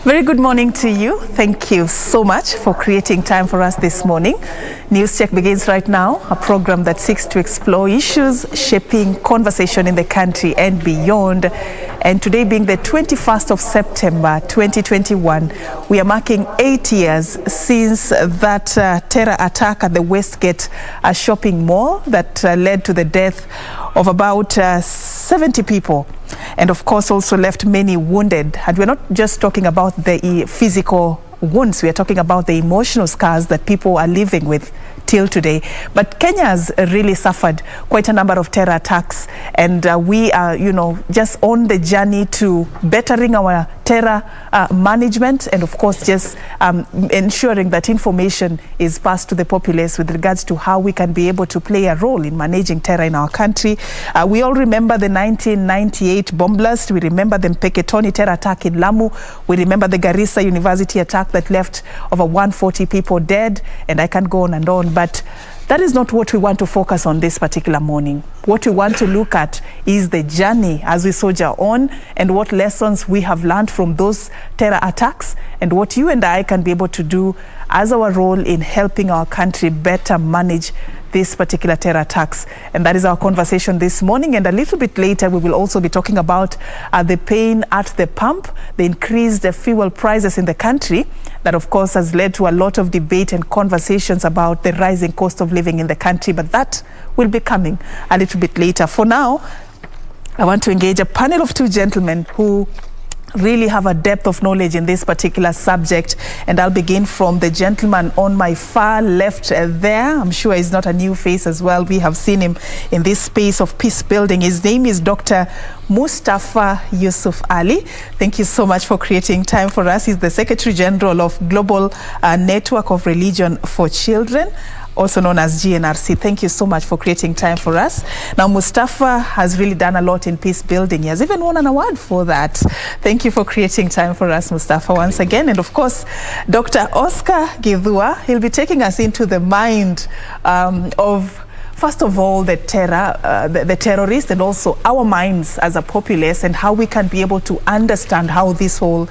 Very good morning to you. Thank you so much for creating time for us this morning. News Check begins right now, a program that seeks to explore issues shaping conversation in the country and beyond. And today being the 21st of September 2021, we are marking 8 years since that terror attack at the Westgate shopping mall that led to the death of about 70 people, and of course also left many wounded. And we're not just talking about the physical wounds, we are talking about the emotional scars that people are living with till today. But Kenya has really suffered quite a number of terror attacks, and we are, just on the journey to bettering our terror management, and of course just ensuring that information is passed to the populace with regards to how we can be able to play a role in managing terror in our country. We all remember the 1998 bomb blast. We remember the Mpeketoni terror attack in Lamu. We remember the Garissa University attack that left over 140 people dead, and I can go on and on. But that is not what we want to focus on this particular morning. What we want to look at is the journey as we soldier on, and what lessons we have learned from those terror attacks, and what you and I can be able to do as our role in helping our country better manage these particular terror attacks. And that is our conversation this morning. And a little bit later, we will also be talking about the pain at the pump, the increased fuel prices in the country. That, of course, has led to a lot of debate and conversations about the rising cost of living in the country. But that will be coming a little bit later. For now, I want to engage a panel of two gentlemen who really have a depth of knowledge in this particular subject. And I'll begin from the gentleman on my far left there. I'm sure he's not a new face as well. We have seen him in this space of peace building. His name is Dr. Mustafa Yousuf Ali. Thank you so much for creating time for us. He's the Secretary General of Global Network of Religion for Children, also known as GNRC. Thank you so much for creating time for us. Now, Mustafa has really done a lot in peace building. He has even won an award for that. Thank you for creating time for us, Mustafa, once again. And of course, Dr. Oscar Githua, he'll be taking us into the mind of, first of all, the terrorists, and also our minds as a populace, and how we can be able to understand how this whole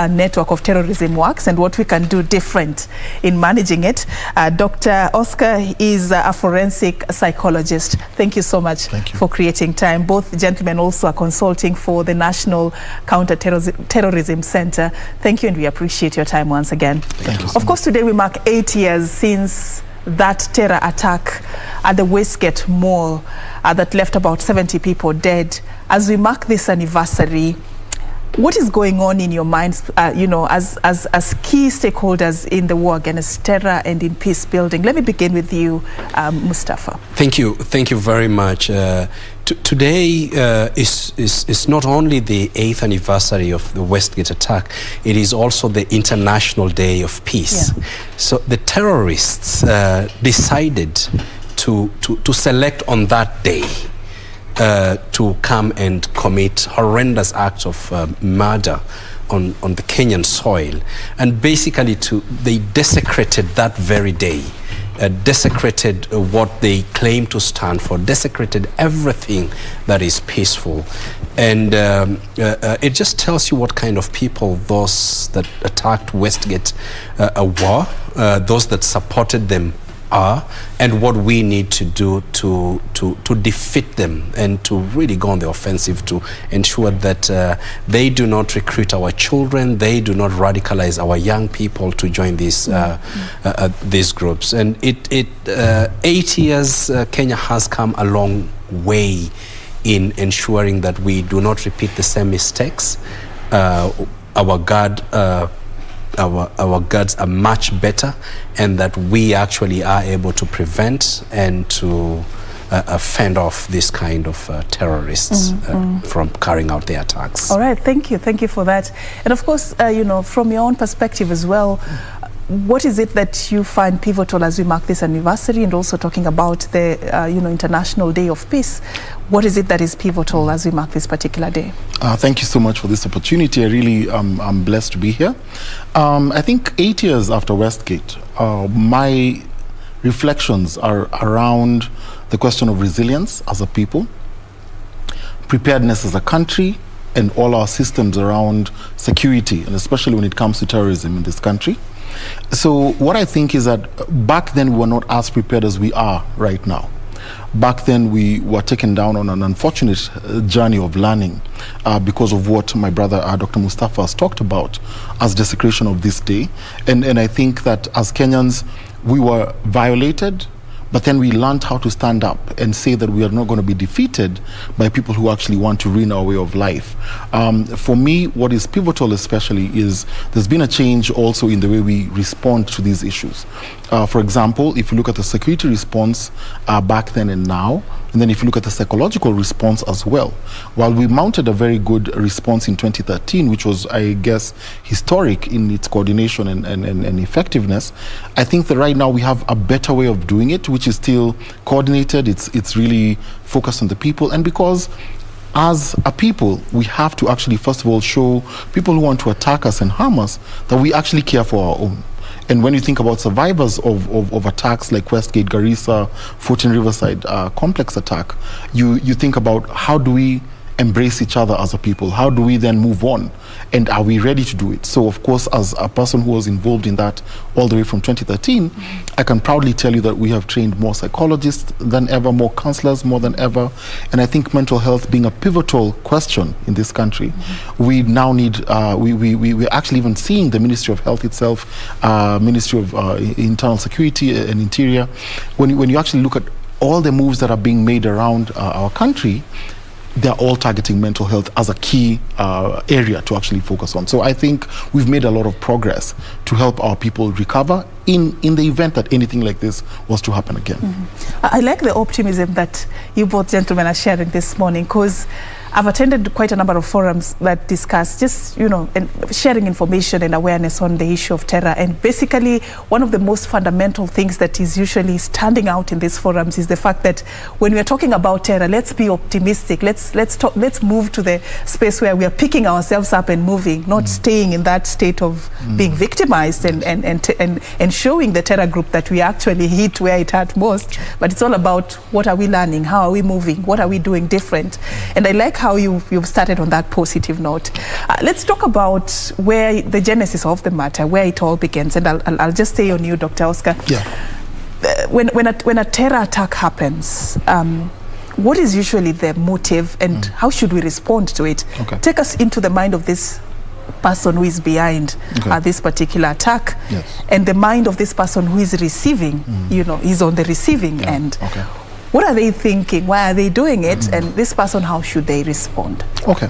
network of terrorism works and what we can do different in managing it. Dr. Oscar is a forensic psychologist. Thank you so much for creating time. Both gentlemen also are consulting for the National Counter-Terrorism Center. Thank you, and we appreciate your time once again. Thank you so much. Of course, today we mark 8 years since that terror attack at the Westgate Mall that left about 70 people dead. As we mark this anniversary, what is going on in your minds, as key stakeholders in the war against terror and in peace building? Let me begin with you, Mustafa. Thank you very much. Today is not only the 8th anniversary of the Westgate attack, it is also the International Day of Peace. Yeah. So the terrorists decided to select on that day to come and commit horrendous acts of murder on the Kenyan soil, and basically they desecrated that very day. Desecrated what they claim to stand for, desecrated everything that is peaceful. And it just tells you what kind of people those that attacked Westgate were, those that supported them are, and what we need to do to defeat them, and to really go on the offensive to ensure that they do not recruit our children, they do not radicalize our young people to join these groups. And 8 years, Kenya has come a long way in ensuring that we do not repeat the same mistakes. Our guards are much better, and that we actually are able to prevent and to fend off this kind of terrorists from carrying out their attacks. All right, thank you for that. And of course, from your own perspective as well, what is it that you find pivotal as we mark this anniversary, and also talking about the International Day of Peace? What is it that is pivotal as we mark this particular day? Thank you so much for this opportunity. I really I'm blessed to be here. I think 8 years after Westgate, my reflections are around the question of resilience as a people, preparedness as a country, and all our systems around security, and especially when it comes to terrorism in this country. So what I think is that back then we were not as prepared as we are right now. Back then we were taken down on an unfortunate journey of learning because of what my brother Dr. Mustafa has talked about as desecration of this day. And I think that as Kenyans, we were violated, but then we learned how to stand up and say that we are not going to be defeated by people who actually want to ruin our way of life. For me, what is pivotal especially is there's been a change also in the way we respond to these issues. For example, if you look at the security response back then and now, and then if you look at the psychological response as well, while we mounted a very good response in 2013, which was, I guess, historic in its coordination and effectiveness, I think that right now we have a better way of doing it, which is still coordinated. It's really focused on the people. And because as a people, we have to actually, first of all, show people who want to attack us and harm us that we actually care for our own. And when you think about survivors of attacks like Westgate, Garissa, 14 Riverside complex attack, you think about how do we embrace each other as a people? How do we then move on? And are we ready to do it? So, of course, as a person who was involved in that all the way from 2013, I can proudly tell you that we have trained more psychologists than ever, more counselors more than ever. And I think mental health being a pivotal question in this country, we now need, we're actually even seeing the Ministry of Health itself, Ministry of Internal Security and Interior, when you actually look at all the moves that are being made around our country, they're all targeting mental health as a key area to actually focus on. So I think we've made a lot of progress to help our people recover in the event that anything like this was to happen again. I like the optimism that you both gentlemen are sharing this morning, because I've attended quite a number of forums that discuss just, and sharing information and awareness on the issue of terror. And basically, one of the most fundamental things that is usually standing out in these forums is the fact that when we are talking about terror, let's be optimistic. Let's move to the space where we are picking ourselves up and moving, not staying in that state of being victimized and showing the terror group that we actually hit where it hurt most. But it's all about what are we learning, how are we moving, what are we doing different. And I like how you've started on that positive note. Let's talk about where the genesis of the matter, where it all begins. And I'll just stay on you, Dr. Oscar. Yeah. When a terror attack happens, what is usually the motive, and how should we respond to it? Okay. Take us into the mind of this person who is behind this particular attack, and the mind of this person who is receiving, is on the receiving end. Okay. What are they thinking? Why are they doing it? And this person, how should they respond? Okay.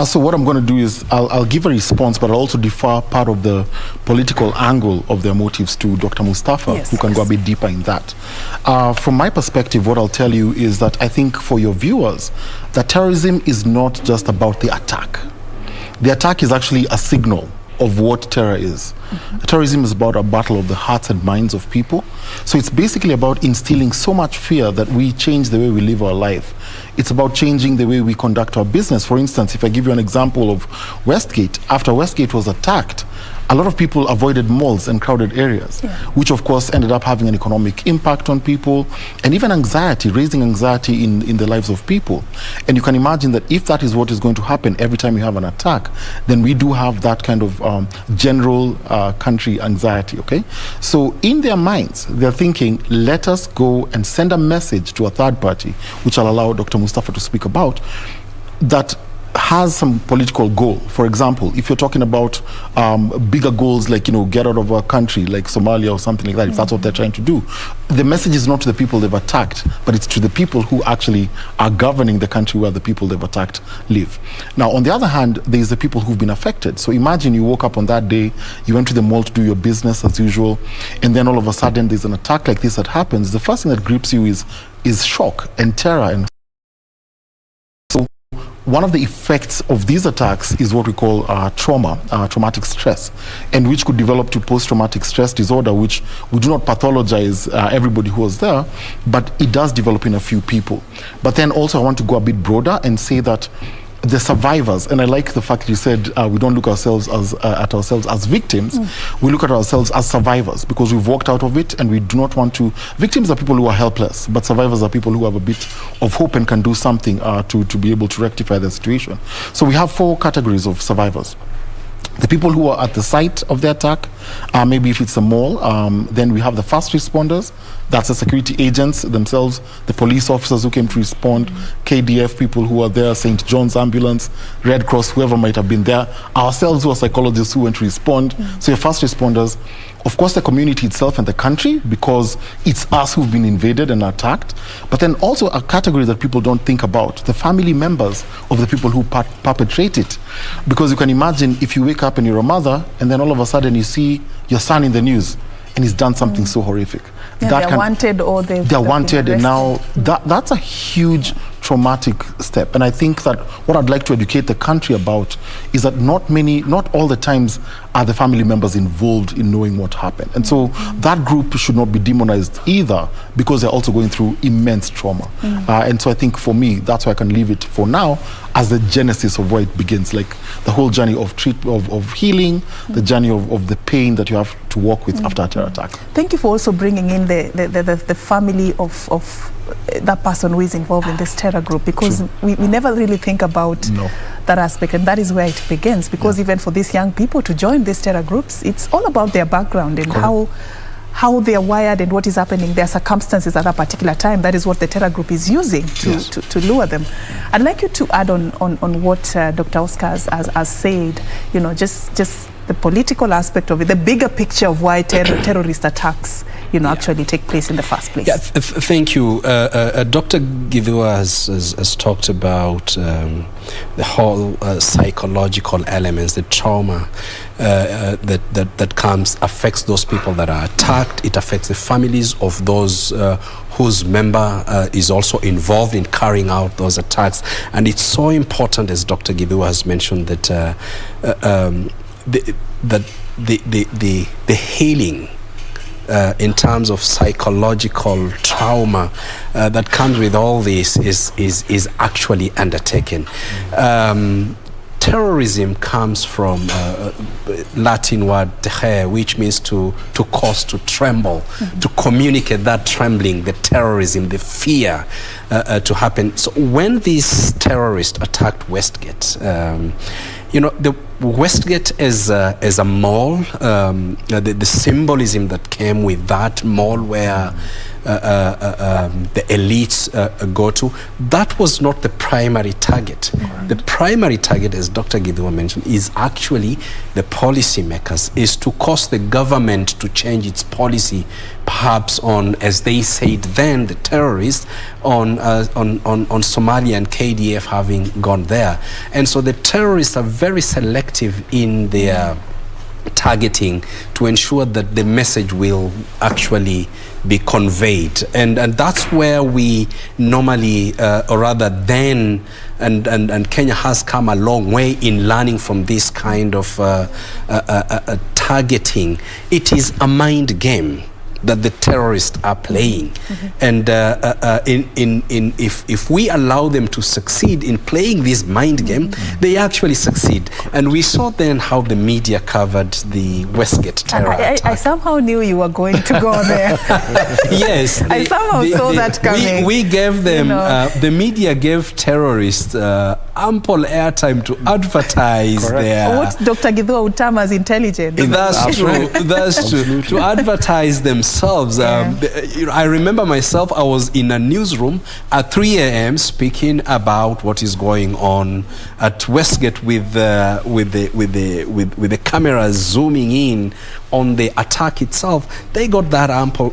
So what I'm going to do is I'll give a response, but I'll also defer part of the political angle of their motives to Dr. Mustafa, who can go a bit deeper in that. From my perspective, what I'll tell you is that I think for your viewers, that terrorism is not just about the attack. The attack is actually a signal of what terror is. Terrorism is about a battle of the hearts and minds of people. So it's basically about instilling so much fear that we change the way we live our life. It's about changing the way we conduct our business. For instance, if I give you an example of Westgate, after Westgate was attacked, a lot of people avoided malls and crowded areas, which of course ended up having an economic impact on people, and even anxiety, raising anxiety in the lives of people. And you can imagine that if that is what is going to happen every time you have an attack, then we do have that kind of general country anxiety, okay? So in their minds, they're thinking, let us go and send a message to a third party, which I'll allow Dr. Mustafa to speak about, that has some political goal. For example, if you're talking about bigger goals like, get out of a country like Somalia or something like that, if that's what they're trying to do, the message is not to the people they've attacked, but it's to the people who actually are governing the country where the people they've attacked live. Now, on the other hand, there's the people who've been affected. So imagine you woke up on that day, you went to the mall to do your business as usual, and then all of a sudden there's an attack like this that happens. The first thing that grips you is shock and terror. And one of the effects of these attacks is what we call traumatic stress, and which could develop to post-traumatic stress disorder, which we do not pathologize everybody who was there, but it does develop in a few people. But then also I want to go a bit broader and say that the survivors, and I like the fact you said we don't look ourselves as at ourselves as victims. We look at ourselves as survivors because we've walked out of it, and we do not want to. Victims are people who are helpless, but survivors are people who have a bit of hope and can do something to be able to rectify the situation. So we have 4 categories of survivors. The people who are at the site of the attack, maybe if it's a mall, then we have the first responders. That's the security agents themselves, the police officers who came to respond, KDF people who are there, St. John's Ambulance, Red Cross, whoever might have been there, ourselves who are psychologists who went to respond. So your first responders, of course the community itself and the country, because it's us who've been invaded and attacked, but then also a category that people don't think about, the family members of the people who perpetrate it. Because you can imagine if you wake up and you're a mother, and then all of a sudden you see your son in the news, and he's done something so horrific. Yeah, they're wanted, or they're wanted, and now that's a huge traumatic step. And I think that what I'd like to educate the country about is that not all the times are the family members involved in knowing what happened. And so that group should not be demonized either, because they're also going through immense trauma. And so I think for me, that's why I can leave it for now as the genesis of where it begins, like the whole journey of of healing, the journey of the pain that you have to walk with after a terror attack. Thank you for also bringing in the family of that person who is involved in this terror group, because we never really think about that aspect, and that is where it begins, because even for these young people to join these terror groups, it's all about their background and how they are wired and what is happening, their circumstances at that particular time. That is what the terror group is using to lure them. I'd like you to add on what Dr. Oscar has said, you know, just the political aspect of it, the bigger picture of why terrorist attacks, you know, actually take place in the first place. Yeah, thank you. Dr. Githua has talked about the whole psychological elements, the trauma that affects those people that are attacked. It affects the families of those whose member is also involved in carrying out those attacks. And it's so important, as Dr. Githua has mentioned, that the healing in terms of psychological trauma that comes with all this is actually undertaken. Terrorism comes from Latin word terre, which means to cause, to tremble, to communicate that trembling, the terrorism, the fear to happen. So when these terrorists attacked Westgate, you know, the Westgate as a mall, the symbolism that came with that mall where the elites go to, that was not the primary target. The primary target, as Dr. Githua mentioned, is actually the policymakers, is to cause the government to change its policy, perhaps on, as they said then, the terrorists, on Somalia and KDF having gone there. And so the terrorists are very selective in their targeting to ensure that the message will actually be conveyed, and that's where we normally, or rather then, and Kenya has come a long way in learning from this kind of targeting. It is a mind game that the terrorists are playing, and if we allow them to succeed in playing this mind game, they actually succeed. And we saw then how the media covered the Westgate terror attack. I somehow knew you were going to go there. Yes, I somehow saw that coming. We gave them, the media gave terrorists ample airtime to advertise their... What Dr. Githua Utama is intelligent. That's true. That's true. To advertise themselves. I remember myself, I was in a newsroom at 3 a.m. speaking about what is going on at Westgate with the cameras zooming in on the attack itself. They got that ample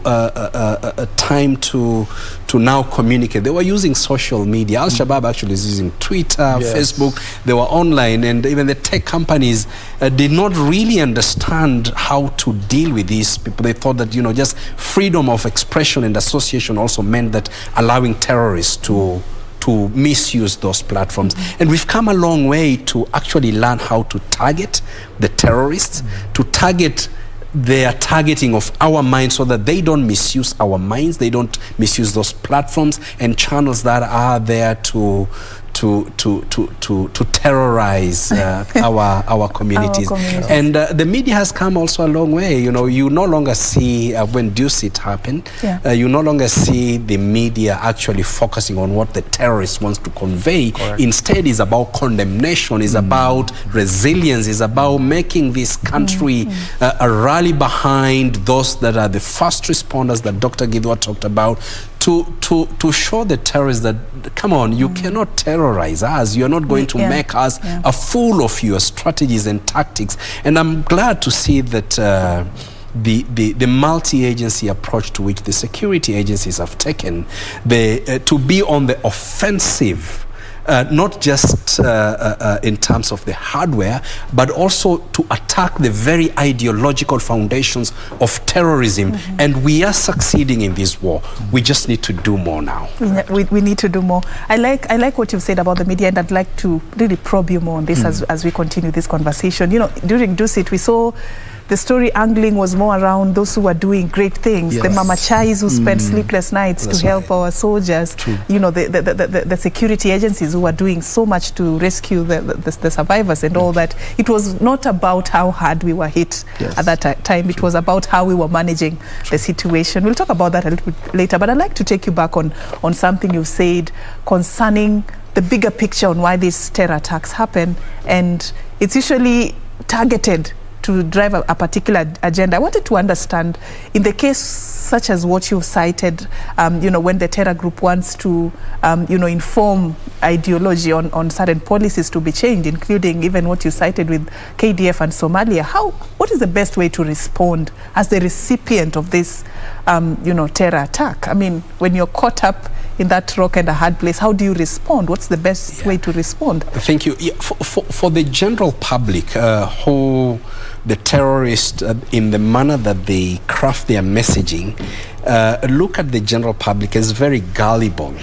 time to now communicate. They were using social media. Al-Shabaab actually is using Twitter, Facebook. They were online, and even the tech companies did not really understand how to deal with these people. They thought that, you know, just freedom of expression and association also meant that allowing terrorists to misuse those platforms. And we've come a long way to actually learn how to target the terrorists, to target their targeting of our minds so that they don't misuse our minds, they don't misuse those platforms and channels that are there to to terrorize our communities. And the media has come also a long way. You know, you no longer see when Dusit happened, you no longer see the media actually focusing on what the terrorist wants to convey. Correct. Instead, it's about condemnation, it's about resilience, it's about making this country a rally behind those that are the first responders that Dr. Githua talked about, to show the terrorists that, come on, you cannot terrorize us. You're not going to make us a fool of your strategies and tactics. And I'm glad to see that the multi-agency approach to which the security agencies have taken, to be on the offensive, not just in terms of the hardware, but also to attack the very ideological foundations of terrorism. And we are succeeding in this war. We just need to do more now. We need to do more. I like what you've said about the media, and I'd like to really probe you more on this as we continue this conversation. You know, during Dusit, we saw the story angling was more around those who are doing great things, the Mama Chais who spent sleepless nights to help our soldiers, you know, the security agencies who are doing so much to rescue the survivors and all that. It was not about how hard we were hit at that time. It was about how we were managing the situation. We'll talk about that a little bit later, but I'd like to take you back on something you said concerning the bigger picture on why these terror attacks happen, and it's usually targeted to drive a particular agenda. I wanted to understand, in the case such as what you've cited, you know, when the terror group wants to, you know, inform ideology on certain policies to be changed, including even what you cited with KDF and Somalia, what is the best way to respond as the recipient of this, you know, terror attack? I mean, when you're caught up in that rock and a hard place, how do you respond? What's the best way to respond? Thank you. For the general public who the terrorists, in the manner that they craft their messaging, look at the general public as very gullible,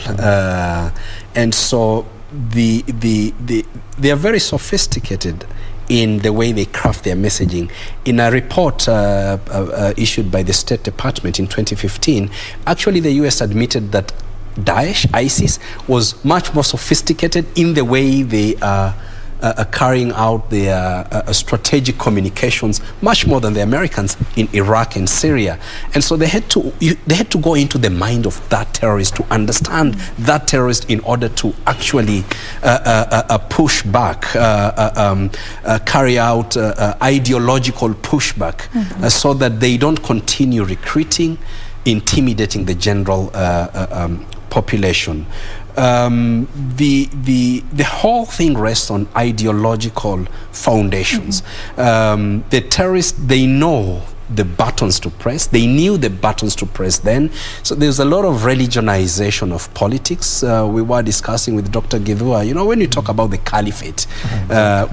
and so they are very sophisticated in the way they craft their messaging. In a report issued by the State Department in 2015, actually the US admitted that Daesh, ISIS, was much more sophisticated in the way they are carrying out their strategic communications, much more than the Americans in Iraq and Syria. And so they had to go into the mind of that terrorist to understand that terrorist in order to actually push back, carry out ideological pushback, so that they don't continue recruiting, intimidating the general population. The whole thing rests on ideological foundations. The terrorists, they know the buttons to press. They knew the buttons to press then. So there's a lot of religionization of politics. We were discussing with Dr. Githua, you know, when you talk about the caliphate,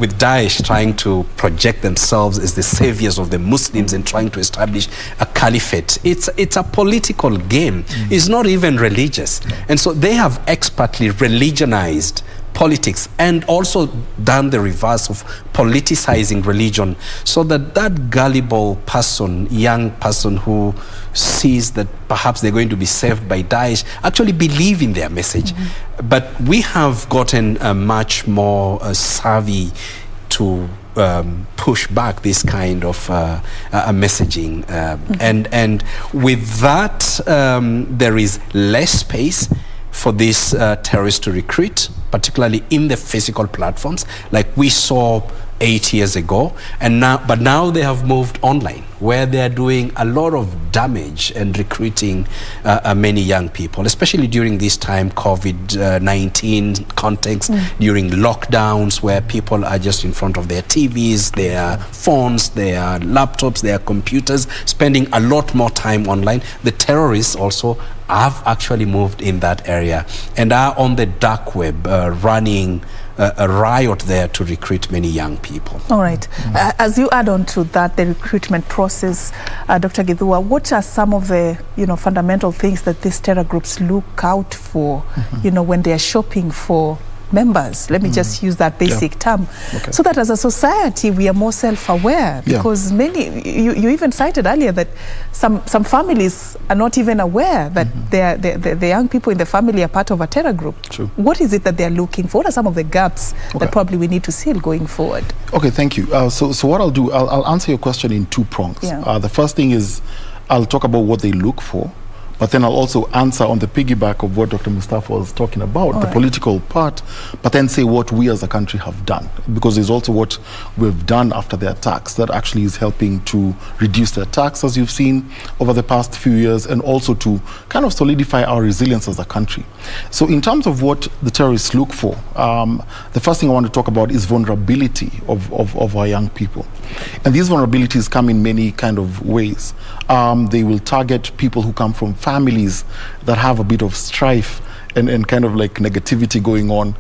with Daesh trying to project themselves as the saviors of the Muslims and trying to establish a caliphate, it's a political game. It's not even religious. And so they have expertly religionized politics and also done the reverse of politicizing religion, so that that gullible person, young person who sees that perhaps they're going to be saved by Daesh, actually believe in their message. But we have gotten much more savvy to push back this kind of messaging, and with that there is less space for these terrorists to recruit, particularly in the physical platforms, like we saw 8 years ago. And now they have moved online, where they are doing a lot of damage and recruiting many young people, especially during this time, COVID-19 context, during lockdowns, where people are just in front of their TVs, their phones, their laptops, their computers, spending a lot more time online. The terrorists also have actually moved in that area and are on the dark web, running a riot there to recruit many young people. All right. As you add on to that, the recruitment process, Dr. Githua, what are some of the fundamental things that these terror groups look out for, when they are shopping for members. Let me just use that basic term. Okay. So that as a society, we are more self-aware, because many, you even cited earlier that some families are not even aware that the young people in the family are part of a terror group. True. What is it that they're looking for? What are some of the gaps that probably we need to seal going forward? Okay, thank you. So what I'll do, I'll answer your question in two prongs. The first thing is I'll talk about what they look for, but then I'll also answer on the piggyback of what Dr. Mustafa was talking about, the political part, but then say what we as a country have done, because there's also what we've done after the attacks that actually is helping to reduce the attacks, as you've seen over the past few years, and also to kind of solidify our resilience as a country. So in terms of what the terrorists look for, the first thing I want to talk about is vulnerability of our young people. And these vulnerabilities come in many kind of ways. They will target people who come from families that have a bit of strife and kind of like negativity going on,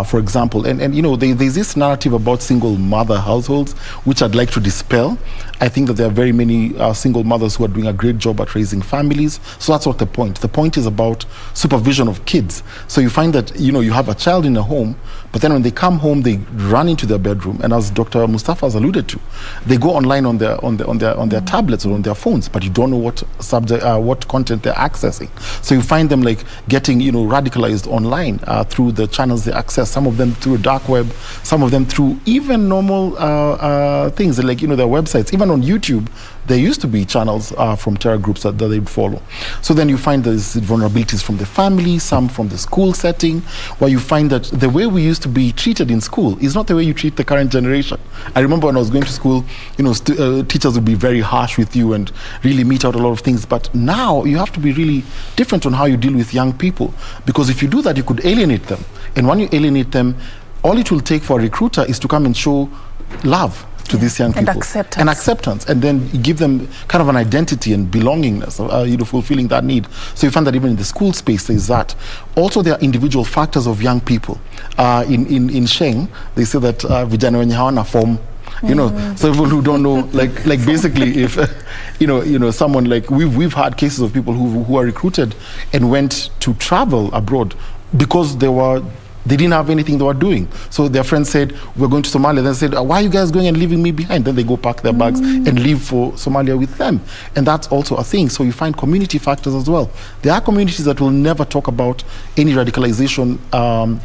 for example. And you know, there's this narrative about single mother households, which I'd like to dispel. I think that there are very many single mothers who are doing a great job at raising families. So that's not the point. The point is about supervision of kids. So you find that, you know, you have a child in a home, but then when they come home, they run into their bedroom, and as Dr. Mustafa has alluded to, they go online on their tablets or on their phones, but you don't know what content they're accessing. So you find them like getting, you know, radicalized online through the channels they access. Some of them through dark web, some of them through even normal things like, you know, their websites. Even on YouTube, there used to be channels from terror groups that they'd follow. So then you find there's vulnerabilities from the family, some from the school setting, where you find that the way we used to be treated in school is not the way you treat the current generation. I remember when I was going to school, you know, teachers would be very harsh with you and really mete out a lot of things. But now you have to be really different on how you deal with young people, because if you do that, you could alienate them. And when you alienate them, all it will take for a recruiter is to come and show love to these young people. And acceptance. And then give them kind of an identity and belongingness, you know, fulfilling that need. So you find that even in the school space, there's that. Also, there are individual factors of young people. In Achieng, they say that vijana wenye hawana form, you know, so people who don't know, like basically, if you know, someone like we've had cases of people who are recruited and went to travel abroad because they didn't have anything they were doing. So their friends said, we're going to Somalia. Then said, why are you guys going and leaving me behind? Then they go pack their bags and leave for Somalia with them. And that's also a thing. So you find community factors as well. There are communities that will never talk about any radicalization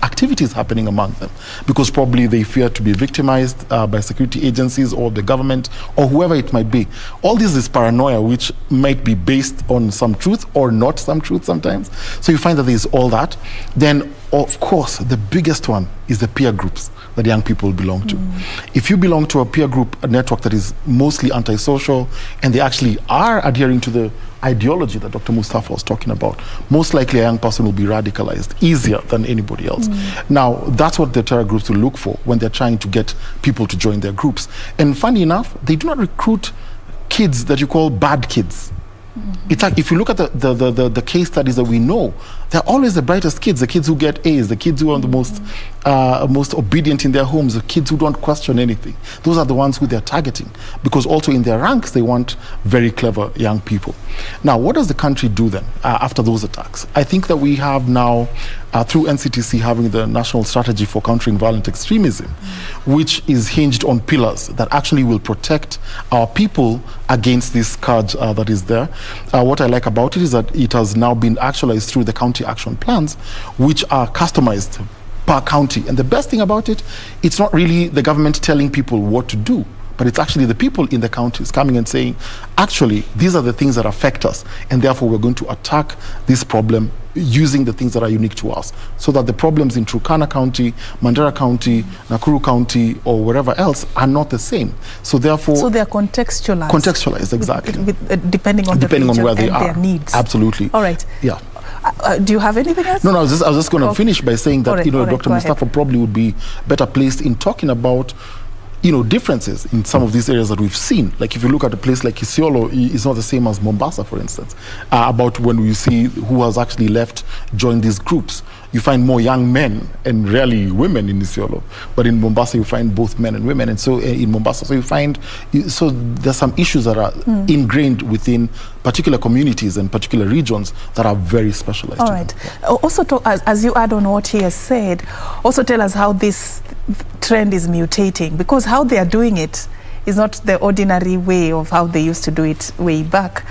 activities happening among them, because probably they fear to be victimized by security agencies or the government or whoever it might be. All this is paranoia, which might be based on some truth or not some truth sometimes. So you find that there's all that. Then, of course, the biggest one is the peer groups that young people belong to. If you belong to a peer group, a network that is mostly antisocial, and they actually are adhering to the ideology that Dr. Mustafa was talking about, most likely a young person will be radicalized easier than anybody else. Now, that's what the terror groups will look for when they're trying to get people to join their groups. And funny enough, they do not recruit kids that you call bad kids. It's like, if you look at the case studies that we know, they're always the brightest kids, the kids who get A's, the kids who are the most obedient in their homes, the kids who don't question anything. Those are the ones who they're targeting, because also in their ranks, they want very clever young people. Now, what does the country do then after those attacks? I think that we have now, through NCTC, having the National Strategy for Countering Violent Extremism, which is hinged on pillars that actually will protect our people against this scourge that is there. What I like about it is that it has now been actualized through the county action plans, which are customized per county. And the best thing about it, it's not really the government telling people what to do, but it's actually the people in the counties coming and saying, actually, these are the things that affect us, and therefore we're going to attack this problem using the things that are unique to us, so that the problems in Turkana County, Mandera County, Nakuru County, or wherever else are not the same. So therefore... So they're contextualized. Contextualized, exactly. Depending on the region where they and are. Their needs. Absolutely. All right. Yeah. Do you have anything else? No, I was just going to finish by saying that, Dr. Mustafa probably would be better placed in talking about, differences in some of these areas that we've seen. Like if you look at a place like Isiolo, it's not the same as Mombasa, for instance, about when we see who has actually left, joined these groups. you find more young men and rarely women in Isiolo. But in Mombasa, you find both men and women. And so in Mombasa, so you find, so there's some issues that are ingrained within particular communities and particular regions that are very specialized. All right. Also, as you add on what he has said, also tell us how this trend is mutating, because how they are doing it is not the ordinary way of how they used to do it way back.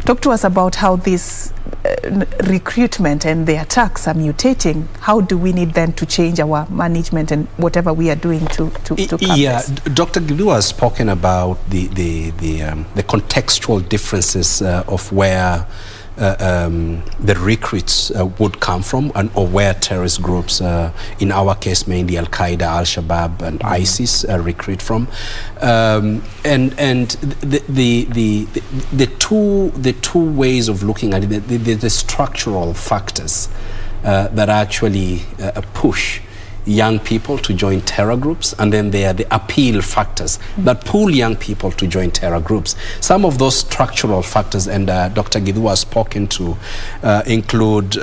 Talk to us about how this recruitment and the attacks are mutating. How do we need then to change our management and whatever we are doing to yeah, Dr. Githua has spoken about the contextual differences of where the recruits would come from, or where terrorist groups, in our case mainly Al-Qaeda, Al-Shabaab and ISIS recruit from, and the two ways of looking at it, the structural factors that actually push young people to join terror groups, and then there are the appeal factors that pull young people to join terror groups. Some of those structural factors, and Dr. Githua has spoken to, include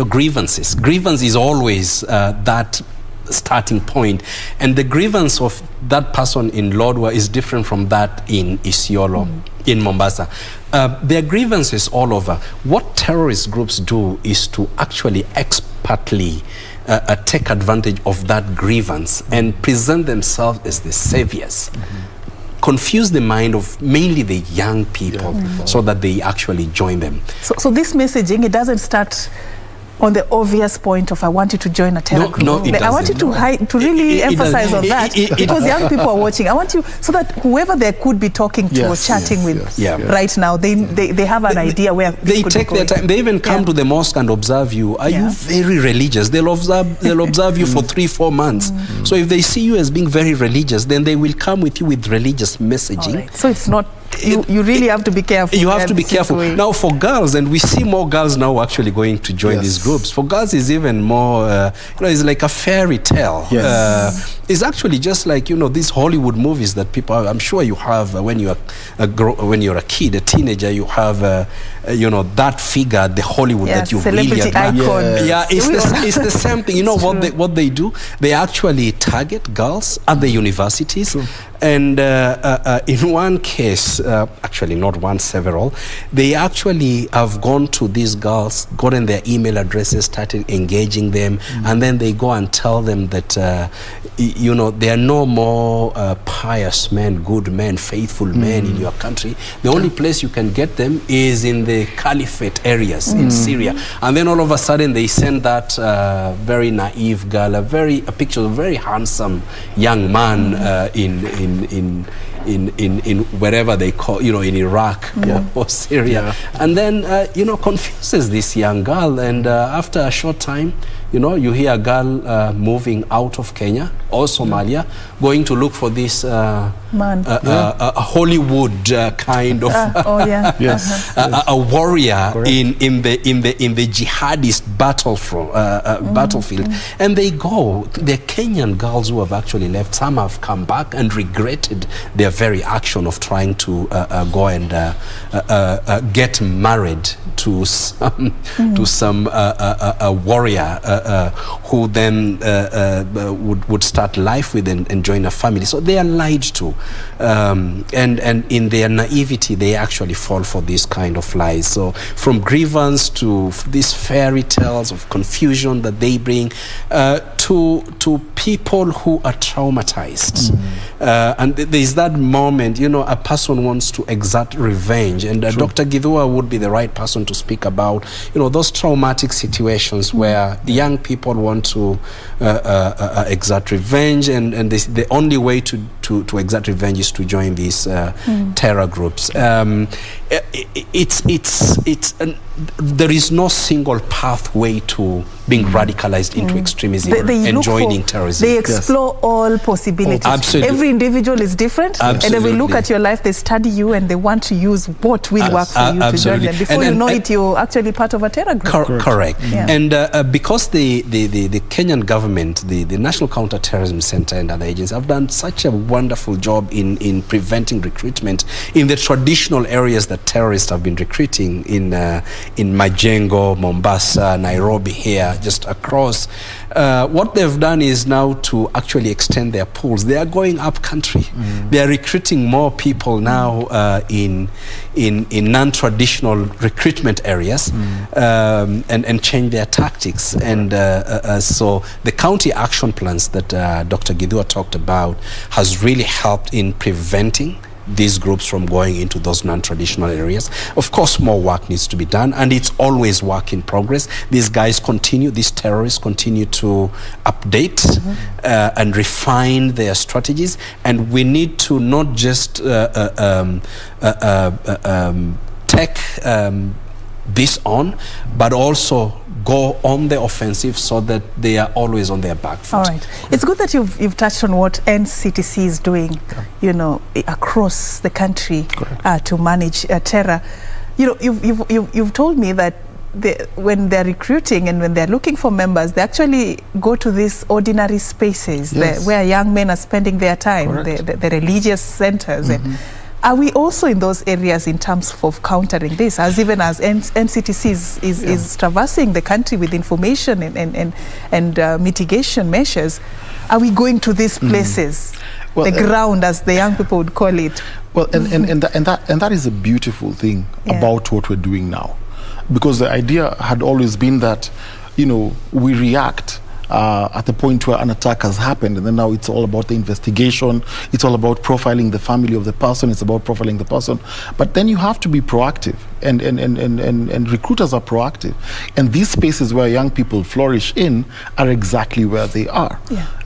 grievances. Grievance is always that starting point, and the grievance of that person in Lodwar is different from that in Isiolo, in Mombasa. There are grievances all over. What terrorist groups do is to actually expertly take advantage of that grievance and present themselves as the saviors. Confuse the mind of mainly the young people so that they actually join them. So this messaging, it doesn't start on the obvious point of I want you to join a terror group. No, it doesn't. I want you to really emphasize on that, because young people are watching. I want you, so that whoever they could be talking to or chatting with right now, they have an idea where they take their time. They even come to the mosque and observe you. Are you very religious? They'll observe you for 3-4 months. So if they see you as being very religious, then they will come with you with religious messaging. Right. So it's not, you really have to be careful. You have to be careful. Now for girls, and we see more girls now actually going to join these groups. For girls is even more, it's like a fairy tale. It's actually just like, these Hollywood movies that people, I'm sure you have when you're a kid, a teenager, you have, that figure, the Hollywood that you really admire. It's the same thing. What they do? They actually target girls at the universities. And in one case, actually not one, several, they actually have gone to these girls, gotten their email addresses, started engaging them, and then they go and tell them that, there are no more pious men, good men, faithful men in your country. The only place you can get them is in the caliphate areas in Syria. And then all of a sudden they send that very naive girl, a picture of a very handsome young man in wherever they call, in Iraq or Syria, and then confuses this young girl, and after a short time, you hear a girl moving out of Kenya or Somalia, going to look for this man, a Hollywood kind of a warrior in the jihadist battlefield, and they go. They're Kenyan girls who have actually left. Some have come back and regretted their very action of trying to go and get married to some warrior who then would start life with and join a family. So they are lied to, and in their naivety they actually fall for this kind of lies. So from grievance to these fairy tales of confusion that they bring to people who are traumatized, and there's that moment, a person wants to exert revenge, and Dr. Githua would be the right person to speak about those traumatic situations where the young people want to exert revenge, and the only way to exert revenge is to join these terror groups. There is no single pathway to being radicalized into extremism and joining terrorism. They explore all possibilities. Absolutely. Every individual is different, and then we look at your life, they study you, and they want to use what will work for you to join them. Before you know it, you're actually part of a terror group. Correct. And because the Kenyan government, the National Counter-Terrorism Center and other agencies have done such a wonderful job in preventing recruitment in the traditional areas that terrorists have been recruiting in Majengo, Mombasa, Nairobi here, just across. What they've done is now to actually extend their pools. They are going up country. They are recruiting more people now in non-traditional recruitment areas, and change their tactics. And so the county action plans that Dr. Githua talked about has really helped in preventing these groups from going into those non-traditional areas. Of course, more work needs to be done, and it's always work in progress. These terrorists continue to update and refine their strategies, and we need to not just take this on, but also go on the offensive so that they are always on their back foot. All right. It's good that you've touched on what NCTC is doing, you know, across the country to manage terror. You know, you've told me that when they're recruiting and when they're looking for members, they actually go to these ordinary spaces where young men are spending their time, the religious centers. And are we also in those areas in terms of countering this, as even as NCTC is traversing the country with information and mitigation measures? Are we going to these places, the ground, as the young people would call it? Well, and that is a beautiful thing about what we're doing now, because the idea had always been that, you know, we react at the point where an attack has happened, and then now it's all about the investigation, it's all about profiling the family of the person, it's about profiling the person. But then you have to be proactive, and recruiters are proactive, and these spaces where young people flourish in are exactly where they are.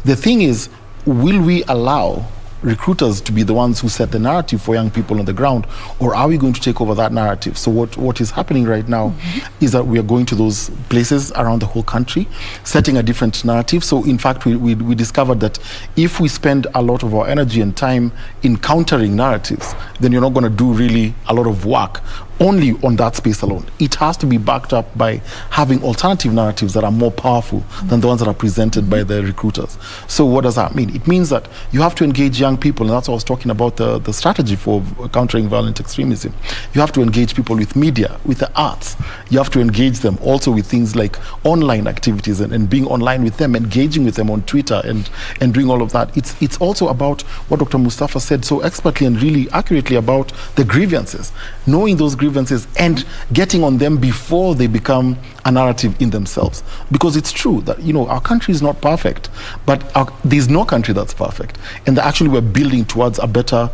The thing is, will we allow recruiters to be the ones who set the narrative for young people on the ground, or are we going to take over that narrative? So what is happening right now is that we are going to those places around the whole country, setting a different narrative. So in fact, we discovered that if we spend a lot of our energy and time in countering narratives, then you're not going to do really a lot of work only on that space alone. It has to be backed up by having alternative narratives that are more powerful than the ones that are presented by the recruiters. So what does that mean? It means that you have to engage young people, and that's what I was talking about, the strategy for countering violent extremism. You have to engage people with media, with the arts. You have to engage them also with things like online activities and being online with them, engaging with them on Twitter and doing all of that. It's also about what Dr. Mustafa said so expertly and really accurately about the grievances, knowing those grievances and getting on them before they become a narrative in themselves. Because it's true that, you know, our country is not perfect, but there's no country that's perfect. And actually we're building towards a better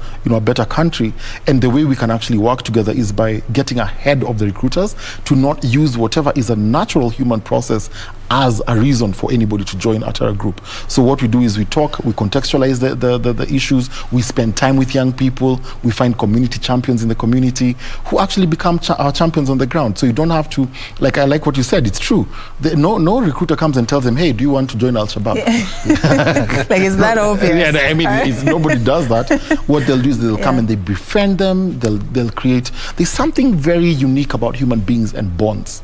country. And the way we can actually work together is by getting ahead of the recruiters to not use whatever is a natural human process as a reason for anybody to join a terror group. So what we do is we talk, we contextualize the issues, we spend time with young people, we find community champions in the community who actually become our champions on the ground. So you don't have to, I like what you said, it's true. No recruiter comes and tells them, hey, do you want to join Al-Shabaab? Like, it's that obvious. Yeah, I mean, nobody does that. What they'll do is they'll come and they befriend them, they'll create, there's something very unique about human beings and bonds.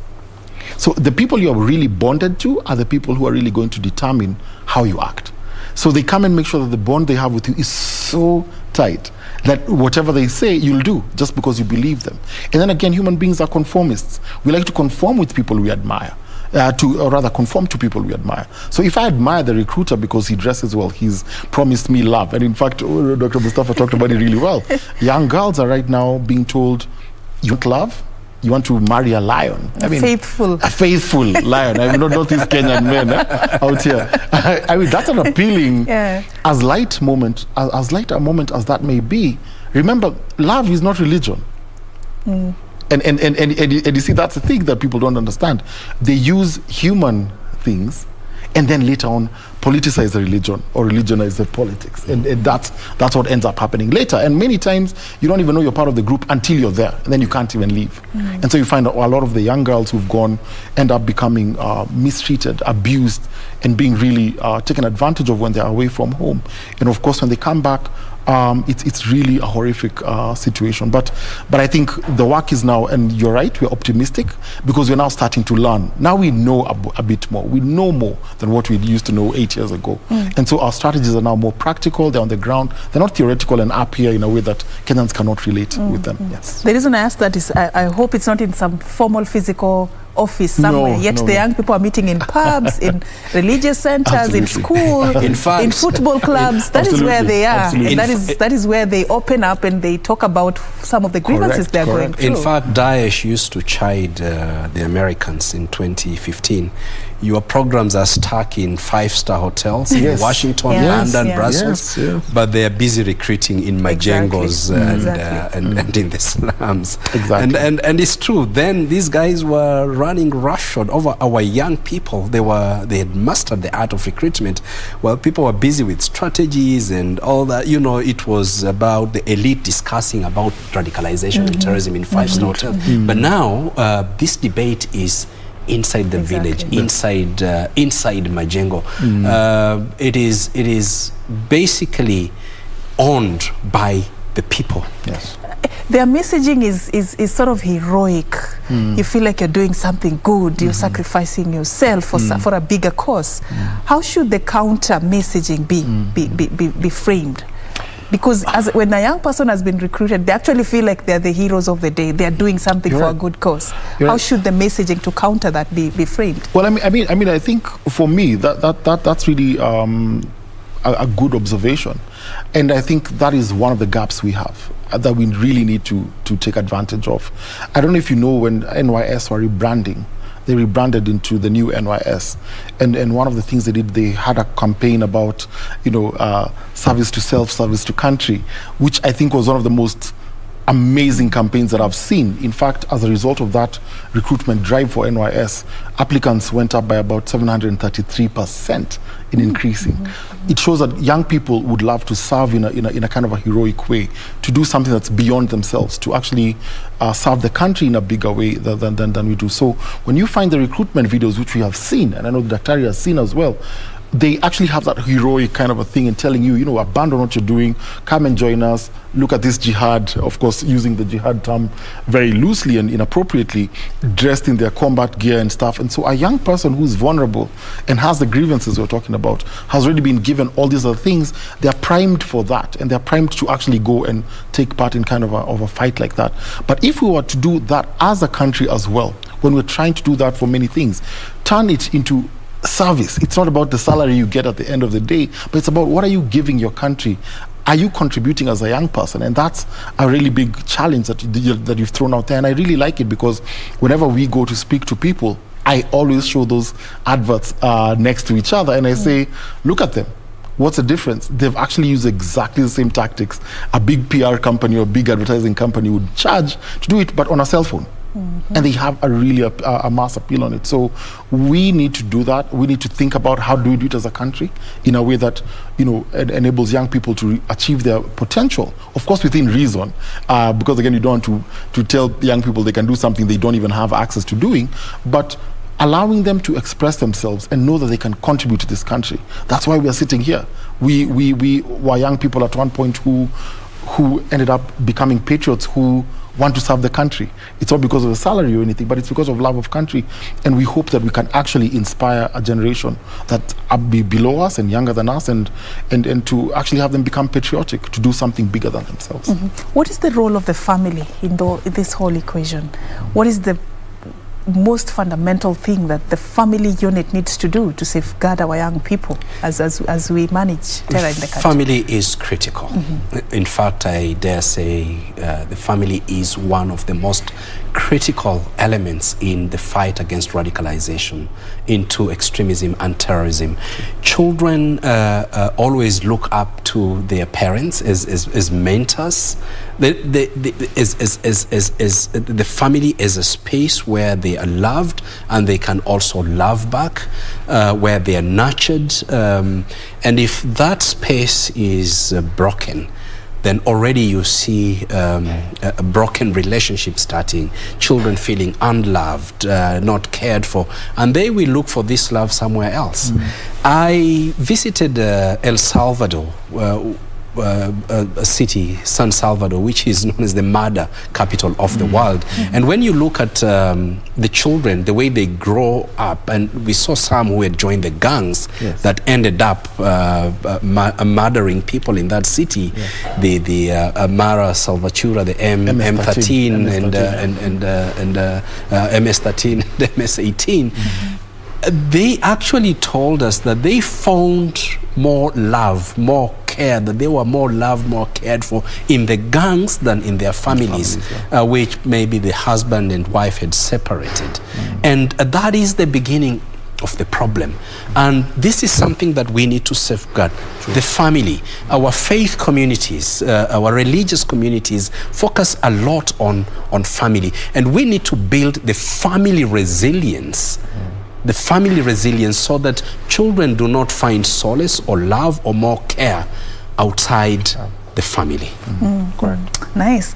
So the people you are really bonded to are the people who are really going to determine how you act. So they come and make sure that the bond they have with you is so tight that whatever they say, you'll do just because you believe them. And then again, human beings are conformists. We like to conform with people we admire. Or rather conform to people we admire. So if I admire the recruiter because he dresses well, he's promised me love. And in fact, Dr. Mustafa talked about it really well. Young girls are right now being told, you want love? You want to marry a lion. A faithful lion. I mean, not these Kenyan men out here. I mean, that's an appealing, as light a moment as that may be. Remember, love is not religion. And you see, that's the thing that people don't understand. They use human things and then later on politicize the religion or religionize the politics. And that's what ends up happening later. And many times you don't even know you're part of the group until you're there, and then you can't even leave. And so you find a lot of the young girls who've gone end up becoming mistreated, abused, and being really taken advantage of when they're away from home. And of course, when they come back, it's really a horrific situation. But I think the work is now, and you're right, we're optimistic because we're now starting to learn. Now we know a bit more. We know more than what we used to know 8 years ago. And so our strategies are now more practical. They're on the ground. They're not theoretical and up here in a way that Kenyans cannot relate with them. Yes. The reason I ask that is I hope it's not in some formal physical office somewhere, yet the young people are meeting in pubs, in religious centers, in school, in fact, in football clubs. That is where they are. And that is where they open up and they talk about some of the grievances they're going through. In fact, Daesh used to chide the Americans in 2015. Your programs are stuck in 5-star hotels in Washington, London, Brussels, but they are busy recruiting in Majengos and in the slums. Exactly. And it's true. Then these guys were running roughshod over our young people. They had mastered the art of recruitment. Well, people were busy with strategies and all that. You know, it was about the elite discussing about radicalization and terrorism in 5-star hotels. But now this debate is inside the village, inside Majengo. It is basically owned by the people. Yes. Their messaging is sort of heroic. You feel like you're doing something good. You're sacrificing yourself for a bigger cause. How should the counter messaging be framed? Because when a young person has been recruited, they actually feel like they're the heroes of the day. They're doing something for a good cause. How should the messaging to counter that be framed? Well, I mean, I think for me that's really a good observation, and I think that is one of the gaps we have that we really need to take advantage of. I don't know if you know, when NYS were rebranding, they rebranded into the new NYS, and one of the things they did, they had a campaign about, you know, service to self, service to country, which I think was one of the most amazing campaigns that I've seen. In fact, as a result of that recruitment drive for NYS, applicants went up by about 733% in increasing. It shows that young people would love to serve in a kind of a heroic way, to do something that's beyond themselves, to actually serve the country in a bigger way than we do. So when you find the recruitment videos, which we have seen, and I know Daktari has seen as well, they actually have that heroic kind of a thing in telling you, you know, abandon what you're doing, come and join us, look at this jihad, of course, using the jihad term very loosely and inappropriately, dressed in their combat gear and stuff. And so a young person who's vulnerable and has the grievances we're talking about, has already been given all these other things, they're primed for that, and they're primed to actually go and take part in kind of a fight like that. But if we were to do that as a country as well, when we're trying to do that for many things, turn it into service. It's not about the salary you get at the end of the day, but it's about what are you giving your country? Are you contributing as a young person? And that's a really big challenge that you've thrown out there. And I really like it, because whenever we go to speak to people, I always show those adverts next to each other, and I say, look at them. What's the difference? They've actually used exactly the same tactics a big PR company or big advertising company would charge to do it, but on a cell phone. And they have a really a mass appeal on it. So we need to do that. We need to think about how do we do it as a country in a way that, you know, enables young people to achieve their potential, of course within reason, because again, you don't want to tell young people they can do something they don't even have access to doing, but allowing them to express themselves and know that they can contribute to this country. That's why we are sitting here. We were young people at one point who ended up becoming patriots who want to serve the country. It's not because of a salary or anything, but it's because of love of country. And we hope that we can actually inspire a generation that are below us and younger than us, and to actually have them become patriotic, to do something bigger than themselves. What is the role of the family in this whole equation? What is the most fundamental thing that the family unit needs to do to safeguard our young people as we manage terror in the country? Family is critical. In fact, I dare say the family is one of the most critical elements in the fight against radicalization into extremism and terrorism. Children always look up to their parents as mentors. The family is a space where they are loved and they can also love back, where they are nurtured. And if that space is broken, then already you see a broken relationship starting, children feeling unloved, not cared for, and they will look for this love somewhere else. I visited El Salvador city, San Salvador, which is known as the murder capital of the world. And when you look at the children, the way they grow up, and we saw some who had joined the gangs that ended up murdering people in that city, the Mara Salvatierra, the M13 and MS13 and MS18. They actually told us that they found more love, more care, that they were more loved, more cared for in the gangs than in their families, which maybe the husband and wife had separated. And that is the beginning of the problem. And this is something that we need to safeguard. The family, our faith communities, our religious communities focus a lot on family. And we need to build the family resilience. The family resilience, so that children do not find solace or love or more care outside the family. Correct. Nice.